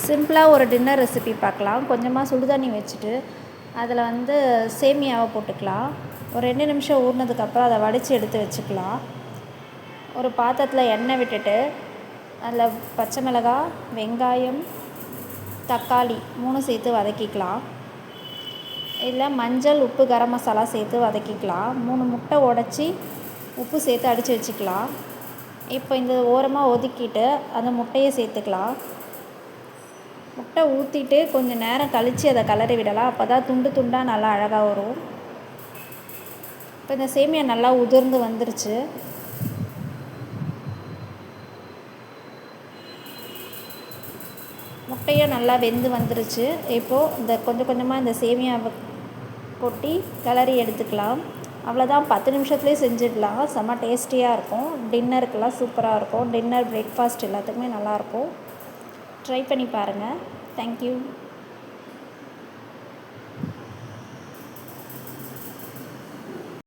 சிம்பிளாக ஒரு dinner recipe பார்க்கலாம். கொஞ்சமாக சுடு தண்ணி வச்சுட்டு அதில் சேமியாவை போட்டுக்கலாம். ஒரு 2 நிமிஷம் ஊறினதுக்கப்புறம் அதை வடித்து எடுத்து வச்சுக்கலாம். ஒரு பாத்திரத்தில் எண்ணெய் விட்டுட்டு அதில் பச்சை மிளகாய், வெங்காயம், தக்காளி 3 சேர்த்து வதக்கிக்கலாம். இதில் மஞ்சள், உப்பு, கரம் மசாலா சேர்த்து வதக்கிக்கலாம். 3 முட்டை உடச்சி உப்பு சேர்த்து அடித்து வச்சுக்கலாம். இப்போ இந்த ஓரமாக ஒதுக்கிட்டு அந்த முட்டையை சேர்த்துக்கலாம். முட்டை ஊற்றிட்டு கொஞ்சம் நேரம் கழித்து அதை கிளறி விடலாம். அப்போ தான் துண்டு துண்டாக நல்லா அழகாக வரும். இப்போ இந்த சேமியா நல்லா உதிர்ந்து வந்துருச்சு. முட்டையும் நல்லா வெந்து வந்துருச்சு. இப்போது இந்த கொஞ்சம் கொஞ்சமாக இந்த சேமியாவை கொட்டி கிளறி எடுத்துக்கலாம். அவ்வளோதான், 10 நிமிஷத்துலேயே செஞ்சிடலாம். செம்ம டேஸ்டியாக இருக்கும். டின்னருக்கெல்லாம் சூப்பராக இருக்கும். டின்னர், பிரேக்ஃபாஸ்ட் எல்லாத்துக்குமே நல்லாயிருக்கும். ட்ரை பண்ணி பாருங்கள். தேங்க்யூ.